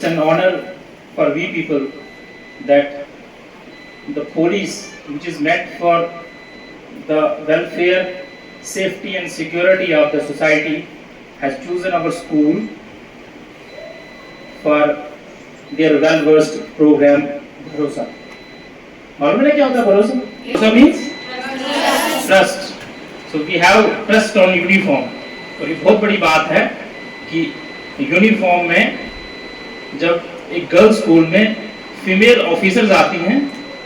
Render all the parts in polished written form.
It's an honor for we people that the police, which is meant for the welfare, safety and security of the society, has chosen our school for their well-versed program Bharosa. मालूम है क्या होता है भरोसा? Bharosa means trust. So we have trust on uniform. और ये बहुत बड़ी बात है कि यूनिफॉर्म में जब एक गर्ल्स स्कूल में फीमेल ऑफिसर्स आती हैं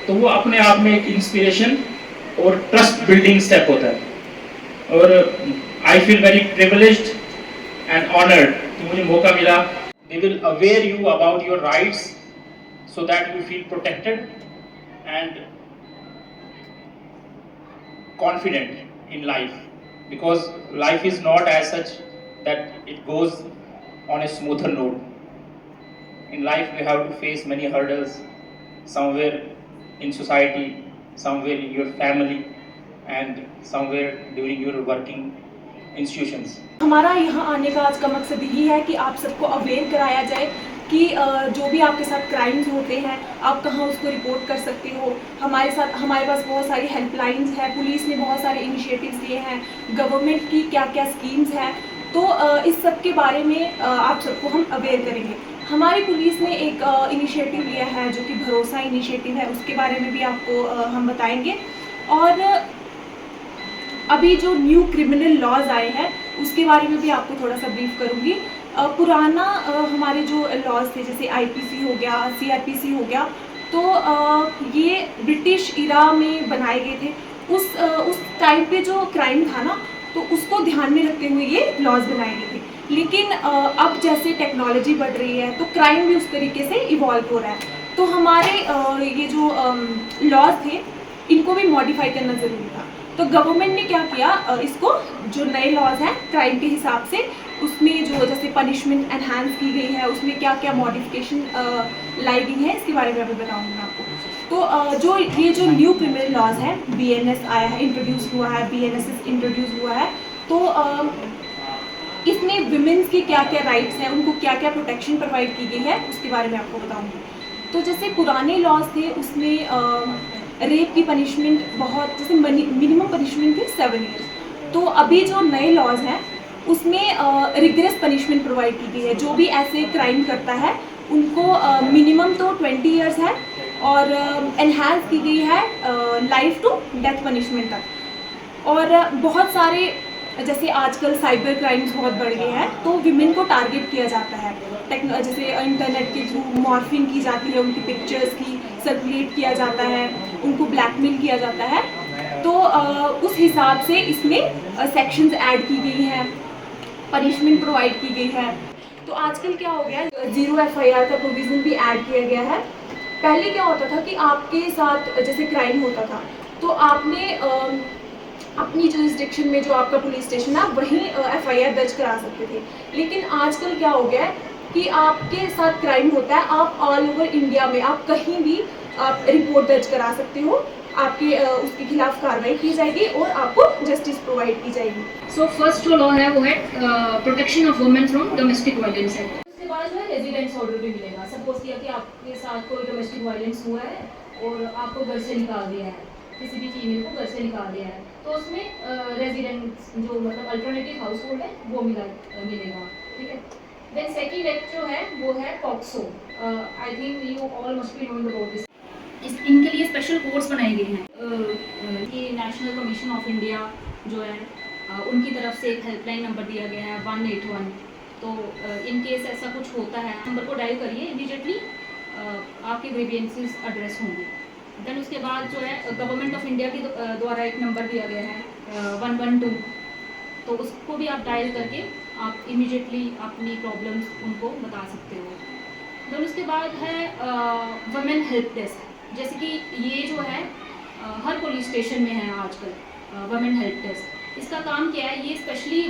तो वो अपने आप में एक इंस्पिरेशन और ट्रस्ट बिल्डिंग स्टेप होता है। और I feel very privileged and honoured कि मुझे मौका मिला। They will aware you about your rights so that you feel protected and confident in life, because life is not as such that it goes on a smoother note. In life we have to face many hurdles, somewhere in society, somewhere in your family and somewhere during your working institutions. हमारा यहाँ आने का आज का मकसद यही है कि आप सबको अवेयर कराया जाए कि जो भी आपके साथ क्राइम्स होते हैं आप कहाँ उसको रिपोर्ट कर सकते हो। हमारे पास बहुत सारी हेल्पलाइंस हैं, पुलिस ने बहुत सारे इनिशिएटिव्स लिए हैं, गवर्नमेंट की क्या क्या स्कीम्स हैं, तो इस सब के बारे में आप सबको हम अवेयर करेंगे। हमारी पुलिस ने एक इनिशिएटिव लिया है जो कि भरोसा इनिशिएटिव है, उसके बारे में भी आपको हम बताएंगे। और अभी जो न्यू क्रिमिनल लॉज आए हैं उसके बारे में भी आपको थोड़ा सा ब्रीफ करूँगी। पुराना हमारे जो लॉज थे जैसे आईपीसी हो गया, सीआरपीसी हो गया, तो ये ब्रिटिश इरा में बनाए गए थे। उस टाइम पे जो क्राइम था ना तो उसको ध्यान में रखते हुए ये लॉज बनाए गए थे। लेकिन अब जैसे टेक्नोलॉजी बढ़ रही है तो क्राइम भी उस तरीके से इवॉल्व हो रहा है, तो हमारे ये जो लॉज थे इनको भी मॉडिफाई करना ज़रूरी था। तो गवर्नमेंट ने क्या किया, इसको जो नए लॉज हैं क्राइम के हिसाब से उसमें जो जैसे पनिशमेंट एनहांस की गई है उसमें क्या क्या मॉडिफिकेशन लाई गई है इसके बारे में अभी बताऊंगी मैं आपको। तो ये जो न्यू क्रिमिनल लॉज है, बीएनएस आया है, इंट्रोड्यूस हुआ है, बीएनएस इंट्रोड्यूस हुआ है, तो इसमें विमेंस के क्या क्या राइट्स हैं, उनको क्या क्या प्रोटेक्शन प्रोवाइड की गई है उसके बारे में आपको बताऊँगी। तो जैसे पुराने लॉज थे उसमें रेप की पनिशमेंट बहुत, जैसे मिनिमम पनिशमेंट थी 7 ईयर्स। तो अभी जो नए लॉज हैं उसमें रिग्रेस पनिशमेंट प्रोवाइड की गई है। जो भी ऐसे क्राइम करता है उनको मिनिमम तो 20 ईयर्स है और एनहांस की गई है लाइफ टू डेथ पनिशमेंट तक। और बहुत सारे जैसे आजकल साइबर क्राइम्स बहुत बढ़ गए हैं तो विमेन को टारगेट किया जाता है, जैसे इंटरनेट के थ्रू मॉर्फिंग की जाती है, उनकी पिक्चर्स की सर्कुलेट किया जाता है, उनको ब्लैकमेल किया जाता है। तो उस हिसाब से इसमें सेक्शंस ऐड की गई हैं, पनिशमेंट प्रोवाइड की गई है। तो आजकल क्या हो गया, 0 FIR का प्रोविज़न भी ऐड किया गया है। पहले क्या होता था कि आपके साथ जैसे क्राइम होता था तो आपने अपनी जुरिस्डिक्शन में जो आपका पुलिस स्टेशन है वहीं FIR दर्ज करा सकते थे। लेकिन आजकल क्या हो गया है कि आपके साथ क्राइम होता है, आप ऑल ओवर इंडिया में आप कहीं भी आप रिपोर्ट दर्ज करा सकते हो, आपके उसके खिलाफ कार्रवाई की जाएगी और आपको जस्टिस प्रोवाइड की जाएगी। सो फर्स्ट जो लॉ है वो है protection of women from domestic violence है। उसके बाद जो है रेजिडेंस ऑर्डर भी मिलेगा। सपोज किया कि आपके साथ कोई डोमेस्टिक वायलेंस हुआ है और आपको घर से निकाल दिया है, किसी भी फीमेल को घर से निकाल दिया है, तो उसमें रेजिडेंस जो मतलब अल्टरनेटिव हाउस होल्ड है वो मिलेगा, ठीक है। देन सेकेंड एक्ट जो है वो है POCSO. I think you all must be knowing about this. इनके लिए स्पेशल कोर्ट्स बनाए गए हैं। ये नेशनल कमीशन ऑफ इंडिया जो है उनकी तरफ से एक हेल्पलाइन नंबर दिया गया है 181। तो इन केस ऐसा कुछ होता है नंबर को डायल करिए, इमीडिएटली आपके ग्रीवियंसेस एड्रेस होंगे। देन उसके बाद जो है गवर्नमेंट ऑफ इंडिया के द्वारा एक नंबर दिया गया है 112, तो उसको भी आप डायल करके आप इमीडिएटली अपनी प्रॉब्लम्स उनको बता सकते हो। देन उसके बाद है वुमेन हेल्प डेस्क। जैसे कि ये जो है हर पुलिस स्टेशन में है आजकल वुमेन हेल्प डेस्क। इसका काम क्या है, ये स्पेशली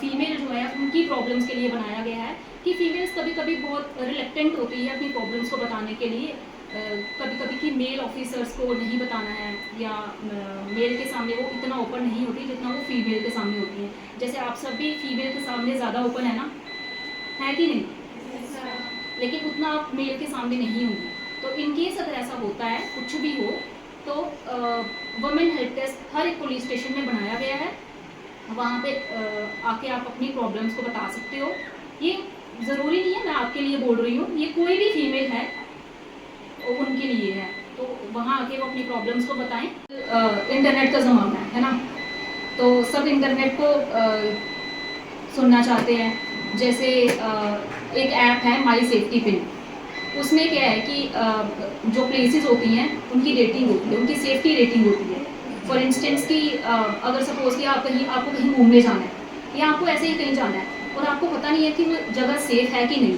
फीमेल जो है उनकी प्रॉब्लम्स के लिए बनाया गया है कि फीमेल्स कभी कभी बहुत रिलेक्टेंट होती है अपनी प्रॉब्लम्स को बताने के लिए। कभी कभी कि मेल ऑफिसर्स को नहीं बताना है या मेल के सामने वो इतना ओपन नहीं होती जितना वो फीमेल के सामने होती है। जैसे आप सब भी फीमेल के सामने ज़्यादा ओपन है ना, है कि नहीं? लेकिन उतना आप मेल के सामने नहीं होंगे। तो इन केस अगर ऐसा होता है, कुछ भी हो, तो वुमेन हेल्प डेस्क हर एक पुलिस स्टेशन में बनाया गया है। वहाँ पे आके आप अपनी प्रॉब्लम्स को बता सकते हो। ये ज़रूरी नहीं है मैं आपके लिए बोल रही हूँ, ये कोई भी फीमेल है उनके लिए है। तो वहाँ आके वो अपनी प्रॉब्लम्स को बताएं। इंटरनेट का ज़माना है ना, तो सब इंटरनेट को सुनना चाहते हैं। जैसे एक ऐप है माई सेफ्टी पिन, उसमें क्या है कि जो प्लेसेस होती हैं उनकी रेटिंग होती है, उनकी सेफ्टी रेटिंग होती है। फॉर इंस्टेंस कि अगर सपोज कि आपको कहीं घूमने जाना है या आपको ऐसे ही कहीं जाना है और आपको पता नहीं है कि वो जगह सेफ है कि नहीं,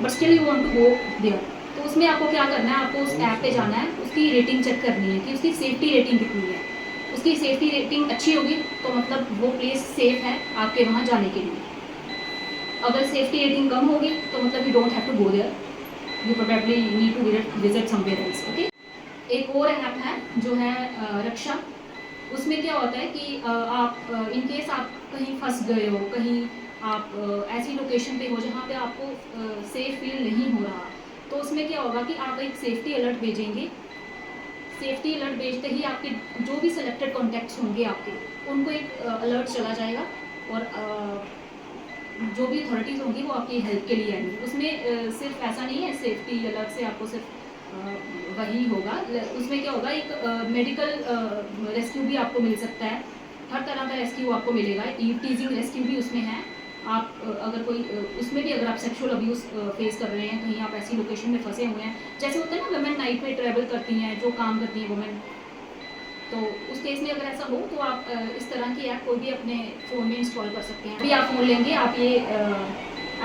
but still you want to go there, तो उसमें आपको क्या करना है, आपको उस ऐप पे जाना है, उसकी रेटिंग चेक करनी है कि उसकी सेफ्टी रेटिंग कितनी है। उसकी सेफ्टी रेटिंग अच्छी होगी तो मतलब वो प्लेस सेफ है आपके वहाँ जाने के लिए। अगर सेफ्टी रेटिंग कम होगी तो मतलब you don't have to go there, you probably need to visit somewhere else. Okay, एक और ऐप है जो है रक्षा। उसमें क्या होता है कि आप इन केस आप कहीं फंस गए हो, कहीं आप ऐसी लोकेशन पे हो जहाँ पे आपको सेफ फील नहीं हो रहा, तो उसमें क्या होगा कि आप एक सेफ्टी अलर्ट भेजेंगे। सेफ्टी अलर्ट भेजते ही आपके जो भी सिलेक्टेड कॉन्टैक्ट्स होंगे आपके, उनको एक अलर्ट चला जाएगा और जो भी अथॉरिटीज़ होंगी वो आपकी हेल्प के लिए आएंगी। उसमें सिर्फ ऐसा नहीं है सेफ्टी अलर्ट से आपको सिर्फ वही होगा, उसमें क्या होगा, एक मेडिकल रेस्क्यू भी आपको मिल सकता है। हर तरह का रेस्क्यू आपको मिलेगा। टीजिंग रेस्क्यू भी उसमें है। आप अगर कोई उसमें भी अगर आप सेक्सुअल अब्यूज़ फेस कर रहे हैं, कहीं आप ऐसी लोकेशन में फंसे हुए हैं, जैसे होता है ना वुमेन नाइट में ट्रैवल करती हैं, जो काम करती हैं वुमेन, तो उस केस में अगर ऐसा हो तो आप इस तरह की ऐप कोई भी अपने फ़ोन में इंस्टॉल कर सकते हैं। अभी आप फ़ोन लेंगे, आप ये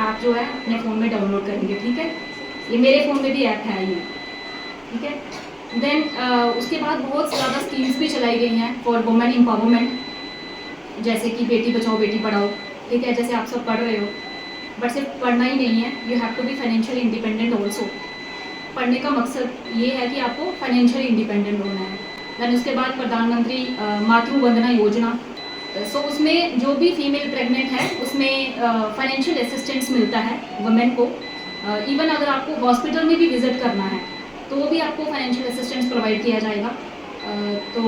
ऐप जो है अपने फ़ोन में डाउनलोड करेंगे, ठीक है। ये मेरे फ़ोन में भी ऐप है ये, ठीक है। देन उसके बाद बहुत ज़्यादा स्कीम्स भी चलाई गई हैं फॉर वुमेन एम्पावरमेंट, जैसे कि बेटी बचाओ बेटी पढ़ाओ, ठीक है। जैसे आप सब पढ़ रहे हो, बट सिर्फ पढ़ना ही नहीं है, you have to be financially independent also. पढ़ने का मकसद ये है कि आपको फाइनेंशियली इंडिपेंडेंट होना है। दैन उसके बाद प्रधानमंत्री मातृ वंदना योजना, सो उसमें जो भी फीमेल प्रेग्नेंट है उसमें फाइनेंशियल असिस्टेंस मिलता है वुमेन को। इवन अगर आपको हॉस्पिटल में भी विजिट करना है तो वो भी आपको फाइनेंशियल असिस्टेंस प्रोवाइड किया जाएगा। तो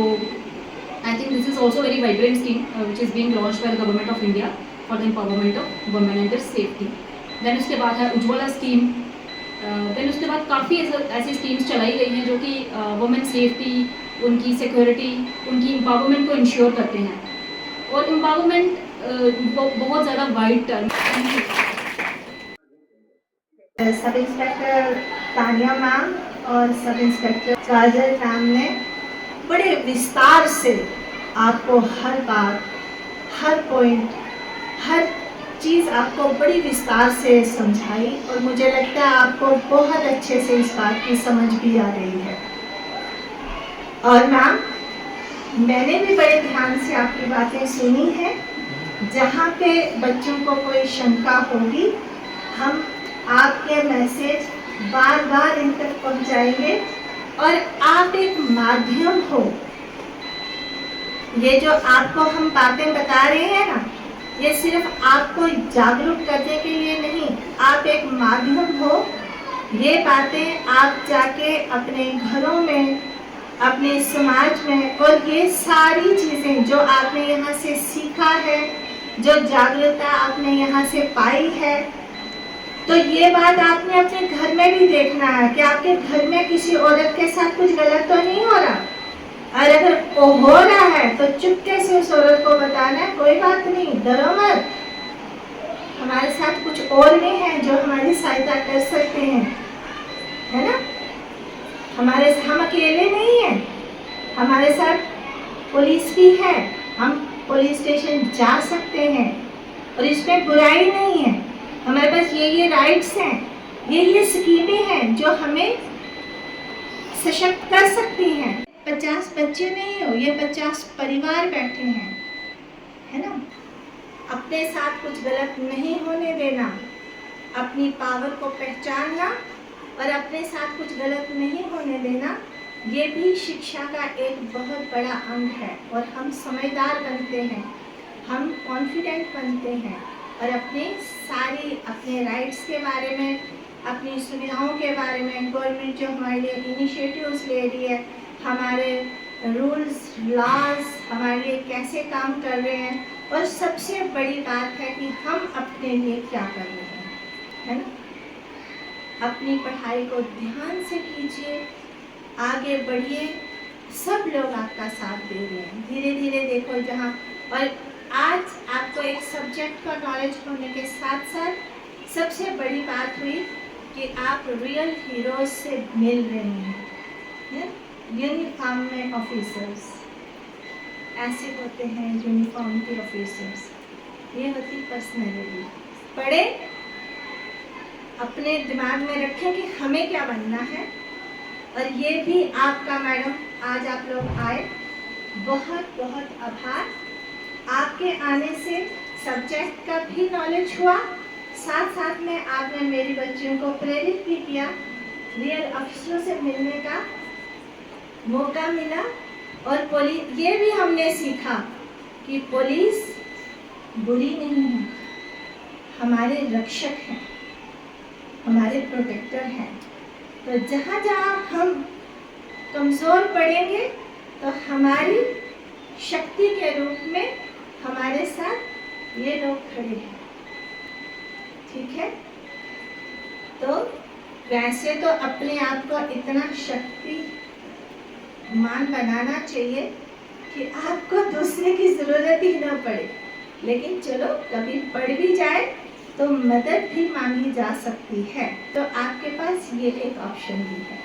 I think this is also very vibrant scheme which is being launched by the government of India for the empowerment of women and their safety. Then उसके बाद है उज्ज्वला स्कीम। देन उसके बाद काफ़ी ऐसी स्कीम्स चलाई गई हैं जो कि वुमेन सेफ्टी, उनकी सिक्योरिटी, उनकी एम्पावरमेंट को इंश्योर करते हैं। और एम्पावरमेंट बहुत ज़्यादा wide term. Sub inspector Tania ma'am और सब इंस्पेक्टर काजल मैम ने बड़े विस्तार से आपको हर बात, हर पॉइंट, हर चीज़ आपको बड़ी विस्तार से समझाई और मुझे लगता है आपको बहुत अच्छे से इस बात की समझ भी आ रही है। और मैम, मैंने भी बड़े ध्यान से आपकी बातें सुनी हैं। जहाँ पे बच्चों को कोई शंका होगी, हम आपके मैसेज बार बार इन तक पहुँचाएंगे और आप एक माध्यम हो। ये जो आपको हम बातें बता रहे हैं ना, ये सिर्फ आपको जागरूक करने के लिए नहीं, आप एक माध्यम हो। ये बातें आप जाके अपने घरों में, अपने समाज में, और ये सारी चीज़ें जो आपने यहाँ से सीखा है, जो जागरूकता आपने यहाँ से पाई है, तो ये बात आपने अपने घर में भी देखना है कि आपके घर में किसी औरत के साथ कुछ गलत तो नहीं हो रहा। और अगर वो हो रहा है तो चुपके से उस औरत को बताना है, कोई बात नहीं, डरो मत, हमारे साथ कुछ और भी हैं जो हमारी सहायता कर सकते हैं, है ना। हम अकेले नहीं हैं, हमारे साथ पुलिस भी है, हम पुलिस स्टेशन जा सकते हैं और इसमें बुराई नहीं है। हमारे पास ये राइट्स हैं, ये स्कीमें हैं जो हमें सशक्त कर सकती हैं। 50 बच्चे नहीं हो, ये 50 परिवार बैठे हैं, है ना। अपने साथ कुछ गलत नहीं होने देना, अपनी पावर को पहचानना और अपने साथ कुछ गलत नहीं होने देना, ये भी शिक्षा का एक बहुत बड़ा अंग है। और हम समझदार बनते हैं, हम कॉन्फिडेंट बनते हैं और अपने राइट्स के बारे में अपनी सुविधाओं के बारे में गवर्नमेंट जो हमारे लिए इनिशिएटिव्स ले रही है, हमारे रूल्स लॉज हमारे लिए कैसे काम कर रहे हैं, और सबसे बड़ी बात है कि हम अपने लिए क्या कर रहे हैं, है ना। अपनी पढ़ाई को ध्यान से कीजिए, आगे बढ़िए, सब लोग आपका साथ दे रहे हैं। धीरे धीरे देखो जहाँ, और आज आपको एक सब्जेक्ट का नॉलेज होने के साथ साथ सबसे बड़ी बात हुई कि आप रियल हीरोज से मिल रहे हैं। यूनिफॉर्म में ऑफिसर्स ऐसे होते हैं, यूनिफॉर्म के ऑफिसर्स, ये होती पर्सनैलिटी। पढ़े, अपने दिमाग में रखें कि हमें क्या बनना है। और ये भी आपका मैडम, आज आप लोग आए, बहुत बहुत आभार। आपके आने से सब्जेक्ट का भी नॉलेज हुआ, साथ साथ में आपने मेरी बच्चियों को प्रेरित भी किया, रियल अफसरों से मिलने का मौका मिला। और पुलिस, ये भी हमने सीखा कि पुलिस बुरी नहीं है, हमारे रक्षक हैं, हमारे प्रोटेक्टर हैं। तो जहाँ जहाँ हम कमज़ोर पड़ेंगे तो हमारी शक्ति के रूप में हमारे साथ ये लोग खड़े हैं, ठीक है। तो वैसे तो अपने आप को इतना शक्तिमान बनाना चाहिए कि आपको दूसरे की ज़रूरत ही ना पड़े, लेकिन चलो कभी पड़ भी जाए तो मदद भी मांगी जा सकती है। तो आपके पास ये एक ऑप्शन भी है।